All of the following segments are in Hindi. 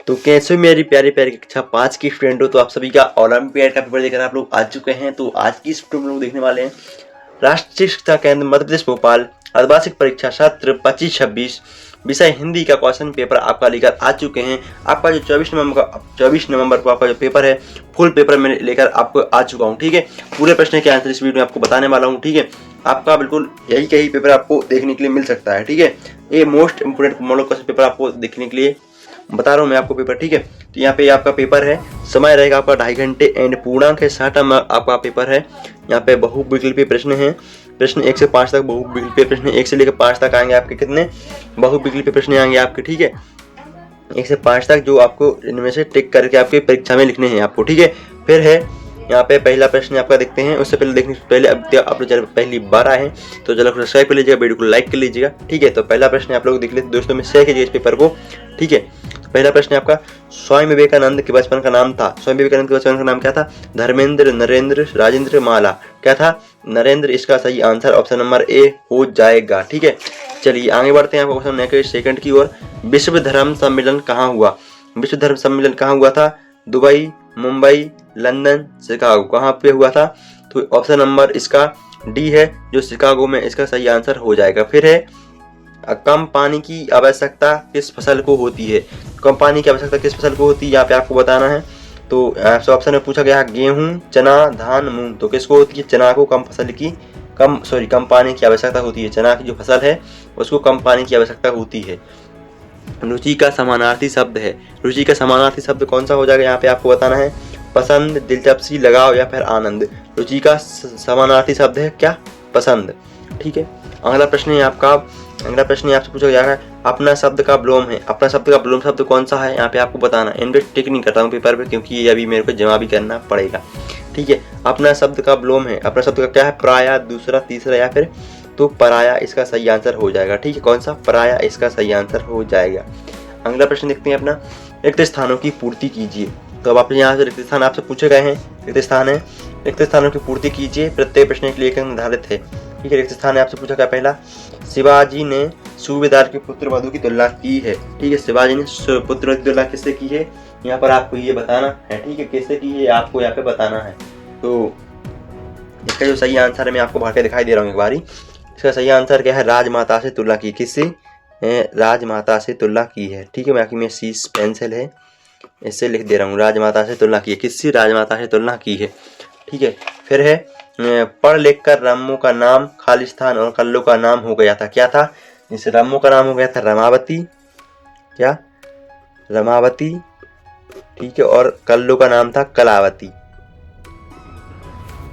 तो कैसे मेरी प्यारी प्यारी कक्षा 5 की स्टूडेंट हो, तो आप सभी का ओलंपियाड का पेपर देकर आप लोग आ चुके हैं। तो आज की इस वीडियो में लोग देखने वाले हैं राष्ट्रीय शिक्षा केंद्र मध्य प्रदेश भोपाल अर्धवार्षिक परीक्षा सत्र 25-26 विषय हिंदी का क्वेश्चन पेपर आपका लेकर आ चुके हैं। आपका जो 24 नवंबर को आपका जो पेपर है फुल पेपर में लेकर आपको आ चुका हूँ। ठीक है, पूरे प्रश्न के आंसर इस वीडियो में आपको बताने वाला हूँ। ठीक है, आपका बिल्कुल यही पेपर आपको देखने के लिए मिल सकता है। ठीक है, ये most important model question paper आपको देखने के लिए बता रहा हूँ मैं आपको पेपर। ठीक है, तो यहाँ पे आपका पेपर है, समय रहेगा आपका 2.5 घंटे एंड पूर्णांक है 60 आपका पेपर है। यहाँ पे बहुविकल्पीय प्रश्न है, प्रश्न 1 से 5 तक बहुविकल्पीय प्रश्न 1 से लेकर 5 तक आएंगे आपके। कितने बहुविकल्पीय प्रश्न आएंगे आपके? ठीक है, 1 से 5 तक, जो आपको इनमें से टिक करके आपके परीक्षा में लिखने हैं आपको। ठीक है, फिर है यहाँ पे पहला प्रश्न आपका देखते हैं। उससे पहले देखने से पहले आप लोग पहली बार आए हैं तो चलो सब्सक्राइब कर लीजिएगा, वीडियो को लाइक कर लीजिएगा। ठीक है, तो पहला प्रश्न आप लोग देख लेते दोस्तों में शेयर कीजिए इस पेपर को। ठीक है, पहला प्रश्न है आपका, स्वामी विवेकानंद के बचपन का नाम था। स्वामी विवेकानंद के बचपन का नाम क्या था? धर्मेंद्र, नरेंद्र, राजेंद्र, माला। क्या था? नरेंद्र। इसका सही आंसर ऑप्शन नंबर ए हो जाएगा। ठीक है, चलिए आगे बढ़ते हैं आपको क्वेश्चन नेक्स्ट सेकंड की ओर। विश्व धर्म सम्मेलन कहाँ हुआ? विश्व धर्म सम्मेलन कहाँ हुआ था? Dubai, Mumbai, London, Chicago. कहाँ पे हुआ था? तो ऑप्शन नंबर इसका डी है जो शिकागो में इसका सही आंसर हो जाएगा। फिर है, कम पानी की आवश्यकता किस फसल को होती है? कम पानी की आवश्यकता किस फसल को होती है यहाँ पे आपको बताना है। तो आपसे ऑप्शन में पूछा गया है गेहूं, चना, धान, मूंग। तो किसको होती है? चना को कम पानी की आवश्यकता होती है। चना की जो फसल है उसको कम पानी की आवश्यकता होती है। रुचि का समानार्थी शब्द है, रुचि का समानार्थी शब्द कौन सा हो जाएगा यहाँ पे आपको बताना है। पसंद, दिलचस्पी, लगाव या फिर आनंद। रुचि का समानार्थी शब्द है क्या? पसंद। ठीक है, अगला प्रश्न है आपका, अगला प्रश्न आपसे पूछा गया है अपना शब्द का विलोम है। अपना शब्द का विलोम शब्द कौन सा है यहाँ पे आपको बताना है। इनके टिक नहीं करता हूँ पेपर पे क्योंकि ये अभी मेरे को जमा भी करना पड़ेगा। ठीक है, अपना शब्द का विलोम है, अपना शब्द का क्या है? पराया, दूसरा, तीसरा या फिर तो पराया इसका सही आंसर हो जाएगा। ठीक है, कौन सा? पराया इसका सही आंसर हो जाएगा। अगला प्रश्न देखते हैं अपना, रिक्त स्थानों की पूर्ति कीजिए। तो अब आप यहाँ से रिक्त स्थान आपसे पूछे गए हैं, रिक्त स्थान है, रिक्त स्थानों की पूर्ति कीजिए। प्रत्येक प्रश्न के लिए एक निर्धारित है। ठीक है, रिक्त स्थान है आपसे पूछा गया पहला, शिवाजी ने सूबेदार के पुत्र वधु की तुलना की है। ठीक है, शिवाजी ने पुत्र की तुलना किससे की है यहाँ पर आपको ये बताना है। ठीक है, किससे की है आपको यहाँ पे बताना है। तो इसका जो सही आंसर है मैं आपको भर के दिखाई दे रहा हूँ एक बारी। इसका सही आंसर क्या है? राजमाता से तुलना की। किससे? राजमाता से तुलना की है। ठीक है, बाकी में शीश पेंसिल है इससे लिख दे रहा हूँ, राजमाता से तुलना की है। किससे? राजमाता से तुलना की है। ठीक है, फिर है, पढ़ लिख कर रम्मो का नाम खालिस्तान और कल्लो का नाम हो गया था। क्या था? इस रम्मो का नाम हो गया था रमावती। क्या? रमावती। ठीक है, और कल्लो का नाम था कलावती,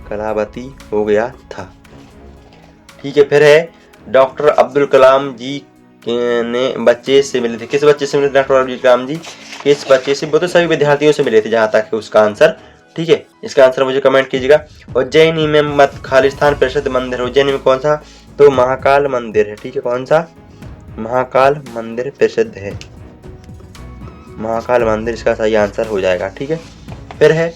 कलावती हो गया था। ठीक है, फिर है, डॉक्टर अब्दुल कलाम जी ने बच्चे से मिले थे। किस बच्चे से मिले थे डॉक्टर अब्दुल कलाम जी? किस बच्चे से? वो तो सभी विद्यार्थियों से मिले थे जहाँ तक है उसका आंसर। ठीक है, इसका आंसर मुझे कमेंट कीजिएगा। उज्जैनी में मत खालिस्तान प्रसिद्ध मंदिर, उज्जैनी में कौन सा? तो महाकाल मंदिर है। ठीक है, कौन सा? महाकाल मंदिर प्रसिद्ध है, महाकाल मंदिर इसका सही आंसर हो जाएगा। ठीक है, फिर है,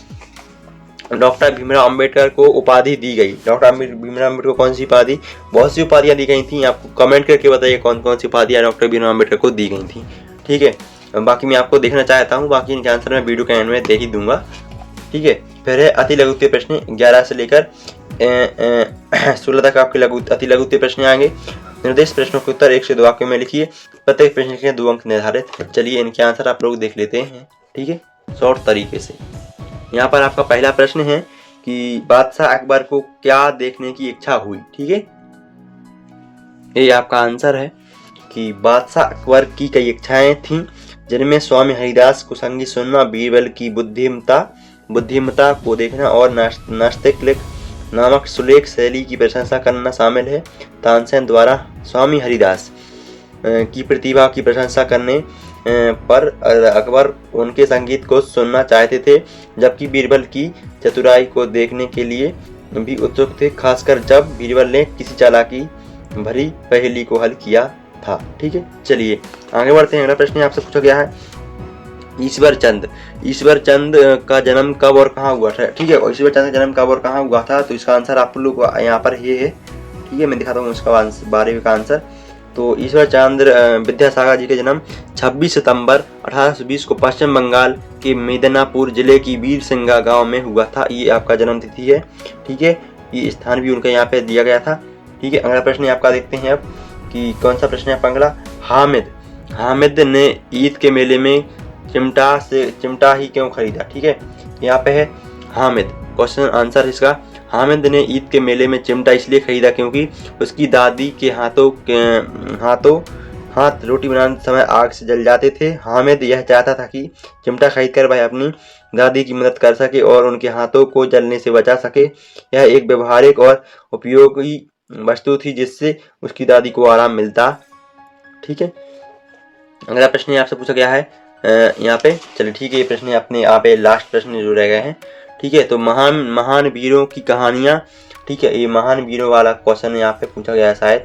डॉक्टर भीमराव अंबेडकर को उपाधि दी गई। डॉक्टर भीमराव अंबेडकर को कौन सी उपाधि? बहुत सी उपाधियां दी गई थी, आपको कमेंट करके बताइए कौन कौन सी उपाधियां डॉक्टर भीमराव अंबेडकर को दी गई थी। ठीक है, बाकी मैं आपको देखना चाहता हूँ, बाकी इनके आंसर मैं वीडियो के एंड में दे ही दूंगा। ठीक है, फिर है अति लघु उत्तरीय प्रश्न 11 से लेकर 16 तक आपके अति लघु उत्तरीय प्रश्न आएंगे। निर्देश प्रश्नों के उत्तर 1 से 2 वाक्यों में लिखिए। प्रत्येक प्रश्न के 2 अंक निर्धारित है। चलिए इनके आंसर आप लोग देख लेते हैं। ठीक है, शॉर्ट तरीके से। यहाँ पर आपका पहला प्रश्न है कि बादशाह अकबर को क्या देखने की इच्छा हुई। ठीक है, ये आपका आंसर है कि बादशाह अकबर की कई इच्छाएं थीं, जिनमें स्वामी हरिदास को संगीत सुनना, बीरबल की बुद्धिमता को देखना और नास्तिक नामक सुलेख शैली की प्रशंसा करना शामिल है। तानसेन द्वारा स्वामी हरिदास की प्रतिभा की प्रशंसा करने पर अकबर उनके संगीत को सुनना चाहते थे, जबकि बीरबल की चतुराई को देखने के लिए भी उत्सुक थे, खासकर जब बीरबल ने किसी चालाकी भरी पहेली को हल किया था। ठीक है, चलिए आगे बढ़ते हैं। अगला प्रश्न आपसे पूछा गया है, ईश्वर चंद का जन्म कब और कहाँ हुआ था। ठीक है, ईश्वर चंद का जन्म कब और कहाँ हुआ था? तो इसका आंसर आप लोग यहाँ पर ये है। ठीक है, मैं दिखाता हूँ इसका 12वीं का आंसर। तो ईश्वर चंद्र विद्यासागर जी का जन्म 26 सितंबर 1820 को पश्चिम बंगाल के मिदनापुर जिले की वीरसिंगा गांव में हुआ था। ये आपका जन्म तिथि है, ठीक है। ये स्थान भी उनका यहाँ पे दिया गया था, ठीक है। अगला प्रश्न आपका देखते हैं अब कि कौन सा प्रश्न है आपका अगला। हामिद ने ईद के मेले में चिमटा ही क्यों खरीदा, ठीक है। यहाँ पे है हामिद, क्वेश्चन आंसर इसका। हामिद ने ईद के मेले में चिमटा इसलिए खरीदा क्योंकि उसकी दादी के हाथ रोटी बनाने समय आग से जल जाते थे। हामिद यह चाहता था कि चिमटा खरीदकर वह अपनी दादी की मदद कर सके और उनके हाथों को जलने से बचा सके। यह एक व्यवहारिक और उपयोगी वस्तु थी जिससे उसकी दादी को आराम मिलता, ठीक है। अगला प्रश्न आपसे पूछा गया है यहाँ पे, चलिए ठीक है। ये प्रश्न अपने यहाँ पे लास्ट प्रश्न जो रह गए हैं, ठीक है। तो महान वीरों की कहानियां, ठीक है। ये महान वीरों वाला क्वेश्चन यहाँ पे पूछा गया है शायद,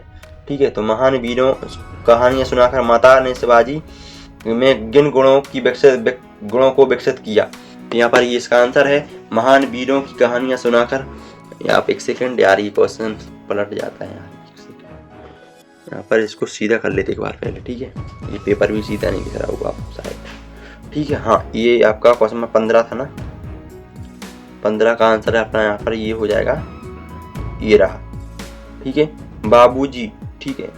ठीक है। तो महान वीरों कहानियां सुनाकर माता ने शिवाजी में जिन गुणों को विकसित किया, तो यहाँ पर ये इसका आंसर है महान वीरों की कहानियां सुनाकर। यहाँ पे एक सेकंड यार, ये क्वेश्चन पलट जाता है यहाँ पर, इसको सीधा कर लेते एक बार पहले, ठीक है। ये पेपर भी सीधा नहीं दिख रहा होगा आपको शायद, ठीक है। हाँ, ये आपका क्वेश्चन 15 था ना, 15 का आंसर है अपना यहाँ पर ये हो जाएगा, ये रहा, ठीक है। बाबूजी, ठीक है,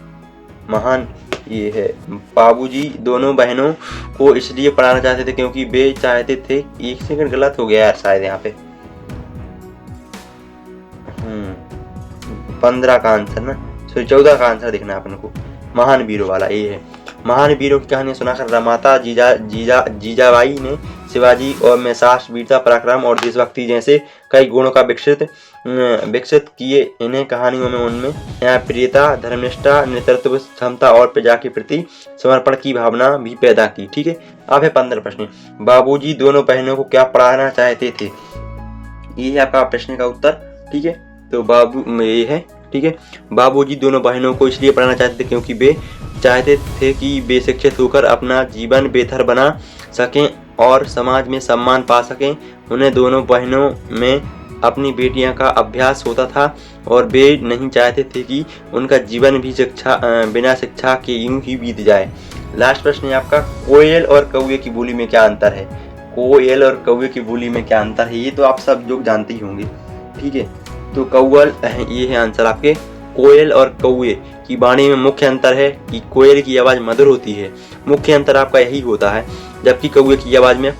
महान ये है। बाबूजी दोनों बहनों को इसलिए पढ़ाना चाहते थे क्योंकि वे चाहते थे, एक सेकंड गलत हो गया यार शायद यहाँ पे, 15 का आंसर ना, 14 का आंसर देखना है अपन को, महान वीरों वाला ये है। महान वीरों की कहानी सुनाकर माता जीजाबाई ने शिवाजी और में साहस, वीरता, पराक्रम और देशभक्ति जैसे कई गुणों का विकसित किए। इन्हें कहानियों में उनमें प्रियता, धर्मनिष्ठा, नेतृत्व क्षमता और प्रजा के प्रति समर्पण की भावना भी पैदा की, ठीक है। अब है 15 प्रश्न। बाबूजी दोनों बहनों को क्या पढ़ाना चाहते थे, ये है आपका प्रश्न का उत्तर, ठीक है। तो बाबू ये है, ठीक है। बाबूजी दोनों बहनों को इसलिए पढ़ाना चाहते थे क्योंकि वे चाहते थे कि वे शिक्षित होकर अपना जीवन बेहतर बना सकें और समाज में सम्मान पा सकें। उन्हें दोनों बहनों में अपनी बेटियां का अभ्यास होता था और वे नहीं चाहते थे कि उनका जीवन भी बिना शिक्षा के यूं ही बीत जाए। लास्ट प्रश्न है आपका, कोयल और कौवे की बोली में क्या अंतर है। कोयल और कौवे की बोली में क्या अंतर है, ये तो आप सब लोग जानते ही होंगे, ठीक है। तो कौवल, ये है आंसर आपके। कोयल और कौवे की वाणी में मुख्य अंतर है कि कोयल की आवाज मधुर होती है, मुख्य अंतर आपका यही होता है, जबकि कौवे की आवाज में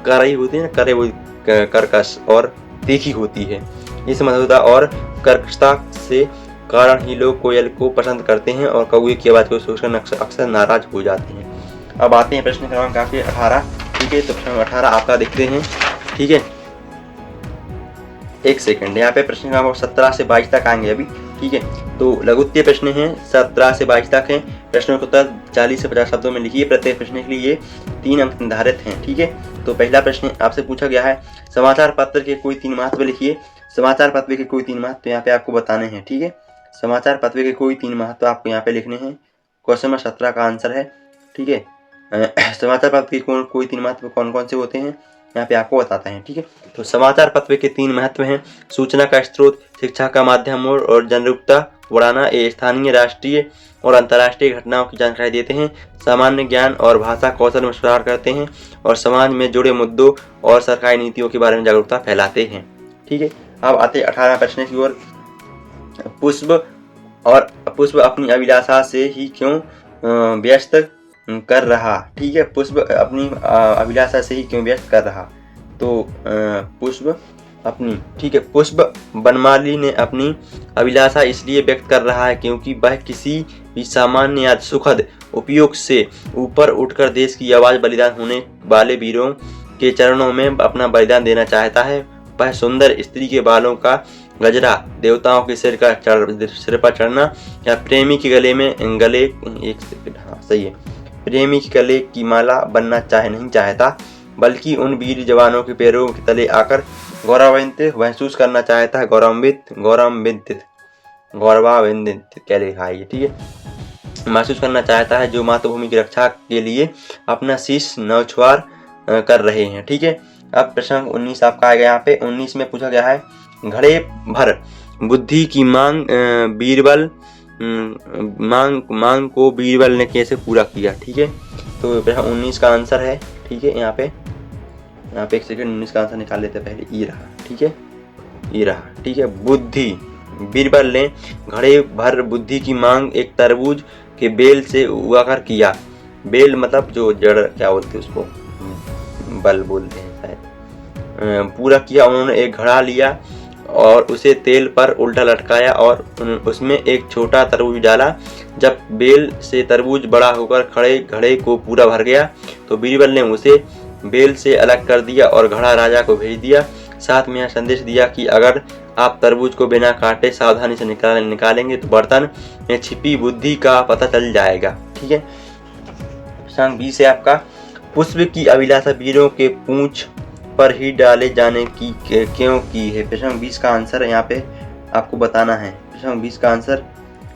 करई होती है ना, कर्कश और तीखी होती है। इस मधुरता और कर्कशता से कारण ही लोग कोयल को पसंद करते हैं और कौवे की आवाज को सुनकर अक्सर नाराज हो जाते हैं। अब आते हैं प्रश्न क्रमांक आपके 18, ठीक है। तो प्रश्न 18 आपका देखते हैं, ठीक है। एक सेकंड, यहाँ पे प्रश्न क्रमांक 17 से 22 तक आएंगे अभी, ठीक है। तो लघुत्तरीय प्रश्न हैं 17 से 22 तक हैं। प्रश्नों के उत्तर 40 से 50 शब्दों में लिखिए। प्रत्येक प्रश्न के लिए 3 अंक निर्धारित हैं, ठीक है। तो पहला प्रश्न आपसे पूछा गया है, समाचार पत्र के कोई 3 महत्व लिखिए। समाचार पत्र के कोई 3 महत्व यहाँ पे आपको बताने हैं, ठीक है। समाचार पत्र के कोई 3 महत्व आपको यहाँ पे लिखने हैं। क्वेश्चन नंबर 17 का आंसर है, ठीक है। समाचार पत्र के कोई 3 महत्व कौन कौन से होते हैं यहाँ पे आपको बताते हैं, ठीक है। तो समाचार पत्र के 3 महत्व हैं, सूचना का स्रोत, शिक्षा का माध्यम और जागरूकता बढ़ाना। ये स्थानीय, राष्ट्रीय और अंतर्राष्ट्रीय घटनाओं की जानकारी देते हैं, सामान्य ज्ञान और भाषा कौशल में सुधार करते हैं और समाज में जुड़े मुद्दों और सरकारी नीतियों के बारे में जागरूकता फैलाते हैं, ठीक है। अब आते 18 प्रश्न की ओर। पुष्प अपनी अभिलाषा से ही क्यों व्यस्त कर रहा, ठीक है। पुष्प अपनी अभिलाषा से ही क्यों व्यस्त कर रहा, तो पुष्प अपनी, ठीक है। पुष्प बनमाली ने अपनी अभिलाषा इसलिए व्यक्त कर रहा है क्योंकि वह किसी भी सामान्य या सुखद उपयोग से ऊपर उठकर देश की आवाज, बलिदान होने वाले वीरों के चरणों में अपना बलिदान देना चाहता है। वह सुंदर स्त्री के बालों का गजरा, देवताओं के सिर पर चढ़ना या प्रेमी के प्रेमी के गले की माला बनना नहीं चाहता, बल्कि उन वीर जवानों के पैरों के तले आकर गौरवान्वित महसूस करना चाहता है। गौरवान्वित क्या लिखा है ये, ठीक है। महसूस करना चाहता है जो मातृभूमि की रक्षा के लिए अपना शीश न्यौछावर कर रहे हैं, ठीक है। अब प्रश्न 19 आपका आएगा। यहाँ पे 19 में पूछा गया है, घड़े भर बुद्धि की मांग बीरबल मांग को बीरबल ने कैसे पूरा किया। ठीक है, तो 19 का आंसर है। ठीक है, यहाँ पे एक सेकंड 19 का आंसर निकाल लेते पहले। ई रहा, ठीक है, ई रहा। ठीक है, बुद्धि बीरबल ने घड़े भर बुद्धि की मांग एक तरबूज के बेल से उगाकर किया। बेल मतलब जो जड़ क्या बोलते हैं उसको, बल बोलते हैं शायद। पूरा किया। उन्होंने एक घड़ा लिया और उसे तेल पर उल्टा लटकाया और उसमें एक छोटा तरबूज डाला। जब बेल से तरबूज बड़ा होकर घड़े को पूरा भर गया तो बीरबल ने उसे बेल से अलग कर दिया और घड़ा राजा को भेज दिया। साथ में यह संदेश दिया कि अगर आप तरबूज को बिना काटे सावधानी से निकालेंगे तो बर्तन में छिपी बुद्धि का पता चल जाएगा। ठीक है, प्रश्न 20 है आपका। पुष्प की अभिलाषा वीरों के पूंछ पर ही डाले जाने की क्यों की है। प्रश्न 20 का आंसर यहाँ पे आपको बताना है। प्रश्न 20 का आंसर,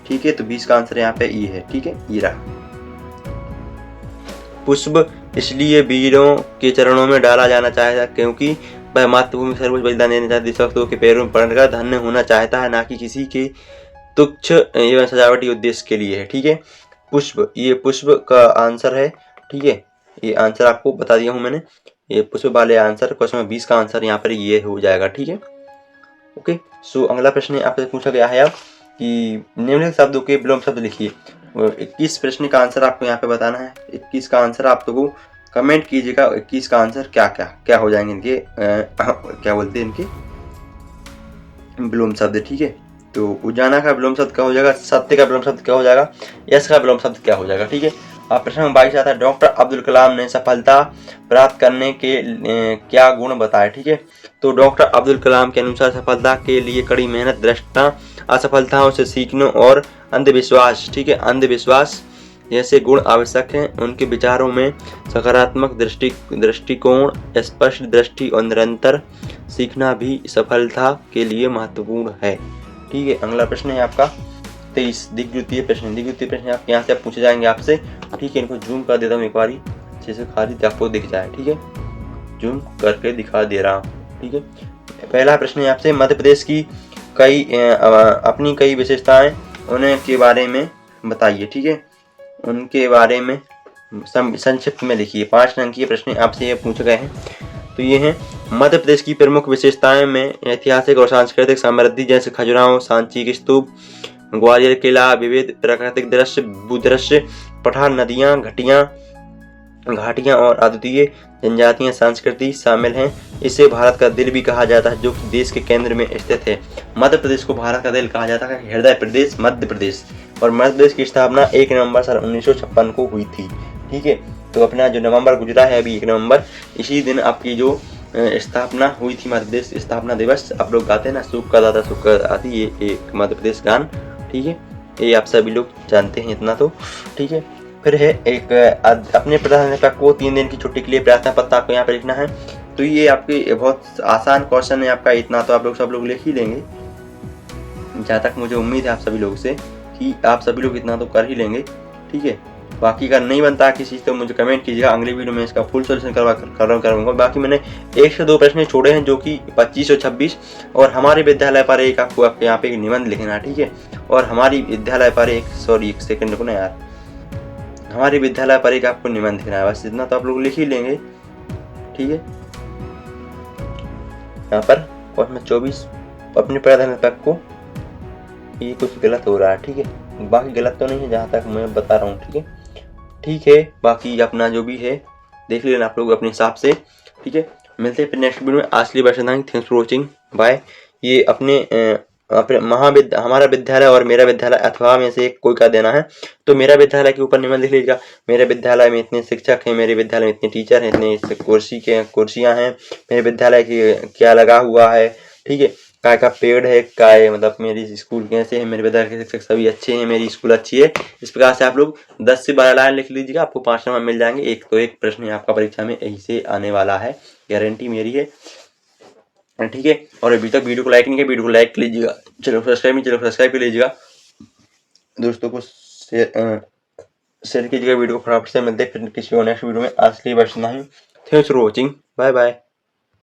ठीक है, तो 20 का आंसर यहाँ पे ई है। ठीक है, ई रहा। पुष्प इसलिए वीरों के चरणों में डाला जाना चाहेगा क्योंकि वह मातृभूमि सर्वोच्च बलिदान देना चाहता है। देशभक्तों के पैरों में पड़कर धन्य होना चाहता है, ना कि किसी के तुच्छ एवं सजावटी उद्देश्य के लिए है। ठीक है, पुष्प, ये पुष्प का आंसर है। ठीक है, ये आंसर आपको बता दिया हूं मैंने। ये पुष्प वाले आंसर क्वेश्चन 20 का आंसर यहाँ पर ये हो जाएगा। ठीक है, ओके। सो अगला प्रश्न आपसे पूछा गया है अब कि निम्नलिखित शब्दों के विलोम शब्द लिखिए। 21 प्रश्न का आंसर आपको यहाँ पे बताना है। 21 का आंसर आप लोगों कमेंट कीजिएगा। 21 का आंसर क्या हो जाएंगे इनके क्या बोलते हैं इनके विलोम शब्द। ठीक है, तो उजाना का विलोम शब्द क्या हो जाएगा, सत्य का विलोम शब्द क्या हो जाएगा, यश का विलोम शब्द क्या हो जाएगा। ठीक है, प्रश्न 22 आता है। डॉक्टर अब्दुल कलाम ने सफलता प्राप्त करने के क्या गुण बताए। ठीक है, तो डॉक्टर अब्दुल कलाम के अनुसार सफलता के लिए कड़ी मेहनत, दृढ़ता, असफलताओं से सीखने और अंधविश्वास, ठीक है, अंधविश्वास जैसे गुण आवश्यक हैं। उनके विचारों में सकारात्मक दृष्टिकोण, स्पष्ट दृष्टि और निरंतर सीखना भी सफलता के लिए महत्वपूर्ण है। ठीक है, अगला प्रश्न है आपका 23 दिग्द्वितीय प्रश्न। दिग्द्वितीय प्रश्न आपके यहाँ से पूछे जाएंगे आपसे। ठीक है, इनको जूम कर देता हूँ एक बारी, जैसे खाली आपको दिख जाए। ठीक है, जूम करके दिखा दे रहा हूँ। ठीक है, पहला प्रश्न है आपसे। मध्य प्रदेश की अपनी कई विशेषताएं उन्हें के बारे में बताइए। ठीक है, उनके बारे में संक्षिप्त में लिखिए। 5 अंक के प्रश्न आपसे ये पूछे गए हैं। तो ये हैं मध्य प्रदेश की प्रमुख विशेषताएं में ऐतिहासिक और सांस्कृतिक समृद्धि जैसे खजुराहो, सांची के स्तूप, ग्वालियर किला, विविध प्राकृतिक दृश्य, भूदृश्य, पठार, नदियां, घाटियां और अद्वितीय जनजातीय संस्कृति शामिल हैं। इसे भारत का दिल भी कहा जाता है, जो कि देश के केंद्र में स्थित है। मध्य प्रदेश को भारत का दिल कहा जाता है, हृदय प्रदेश मध्य प्रदेश। और मध्य प्रदेश की स्थापना 1 नवंबर सन 1956 को हुई थी। ठीक है, तो अपना जो नवंबर गुजरा है अभी 1 नवंबर, इसी दिन आपकी जो स्थापना हुई थी, मध्य प्रदेश स्थापना दिवस आप लोग गाते हैं ना, सुख का दाता सुख का आती, ये एक मध्य प्रदेश गान। ठीक है, ये आप सभी लोग जानते हैं इतना तो। ठीक है, फिर है एक अपने प्रधानाध्यापक को 3 दिन की छुट्टी के लिए प्रार्थना पत्र आपको यहाँ पे लिखना है। तो ये आपके बहुत आसान क्वेश्चन है आपका, इतना तो आप लोग सब लोग लिख ही लेंगे। जहाँ तक मुझे उम्मीद है आप सभी लोगों से कि आप सभी लोग इतना तो कर ही लेंगे। ठीक है, बाकी का नहीं बनता किसी तो मुझे कमेंट कीजिएगा, अगली वीडियो में इसका फुल सोल्यूशन करवाऊंगा। बाकी मैंने 1 से 2 प्रश्न छोड़े हैं जो कि 25 और 26, और हमारे विद्यालय पर एक आपको यहाँ पे एक निबंध लिखना है। ठीक है, और हमारी विद्यालय पर एक सेकंड रुको ना यार, हमारे विद्यालय पर एक आपको निबंध लिखना है। बस इतना तो आप लोग लिख ही लेंगे। ठीक है, यहाँ पर क्वेश्चन 24 अपने प्राध्यापक को, ये कुछ गलत हो रहा है। ठीक है, बाकी गलत तो नहीं है जहाँ तक मैं बता रहा हूँ। ठीक है, ठीक है, बाकी अपना जो भी है देख लेना आप लोग अपने हिसाब से। ठीक है, मिलते हैं फिर नेक्स्ट वीडियो में। आज के लिए बस इतना ही। Thanks for watching, bye. ये अपने हमारा विद्यालय और मेरा विद्यालय अथवा में से कोई का देना है, तो मेरा विद्यालय के ऊपर निबंध लिख लीजिएगा। मेरे विद्यालय में इतने शिक्षक हैं, मेरे विद्यालय में इतने टीचर हैं, इतने कुर्सियां हैं, मेरे विद्यालय की क्या लगा हुआ है। ठीक है, काय का पेड़ है, काय मतलब मेरी स्कूल कैसे है, मेरे विद्यालय के शिक्षक सभी अच्छे हैं, मेरी स्कूल अच्छी है। इस प्रकार से आप लोग 10 से 12 लाइन लिख लीजिएगा, आपको 5 नंबर मिल जाएंगे। एक तो एक प्रश्न आपका परीक्षा में यही से आने वाला है, गारंटी मेरी है। ठीक है, और अभी तक वीडियो को लाइक नहीं किया, वीडियो को लाइक कर लीजिएगा। चलो सब्सक्राइब कर लीजिएगा, दोस्तों को शेयर कीजिएगा वीडियो को फटाफट से। मिलते हैं फिर किसी और नेक्स्ट वीडियो में। आज के लिए बस इतना ही। Thanks for watching, bye bye.